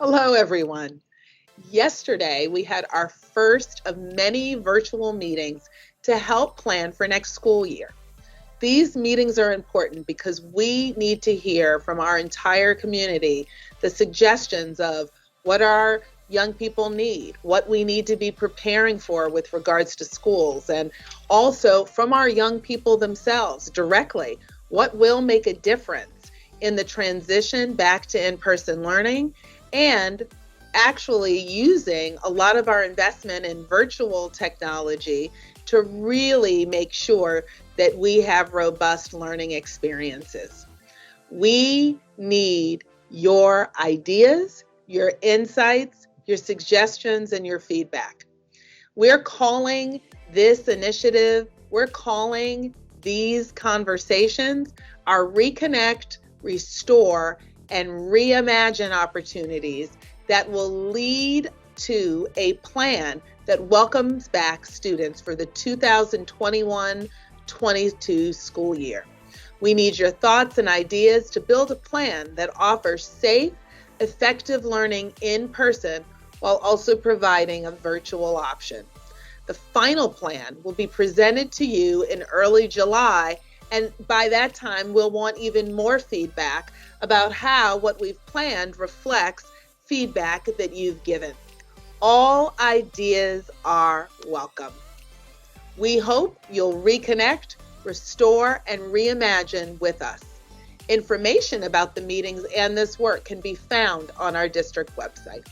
Hello, everyone. Yesterday, we had our first of many virtual meetings to help plan for next school year. These meetings are important because we need to hear from our entire community the suggestions of what our young people need, what we need to be preparing for with regards to schools, and also from our young people themselves directly, what will make a difference in the transition back to in-person learning and actually using a lot of our investment in virtual technology to really make sure that we have robust learning experiences. We need your ideas, your insights, your suggestions, and your feedback. We're calling this initiative, we're calling these conversations our Reconnect, Restore, and Reimagine opportunities that will lead to a plan that welcomes back students for the 2021-22 school year. We need your thoughts and ideas to build a plan that offers safe, effective learning in person while also providing a virtual option. The final plan will be presented to you in early July, and by that time, we'll want even more feedback about how what we've planned reflects feedback that you've given. All ideas are welcome. We hope you'll reconnect, restore, and reimagine with us. Information about the meetings and this work can be found on our district website.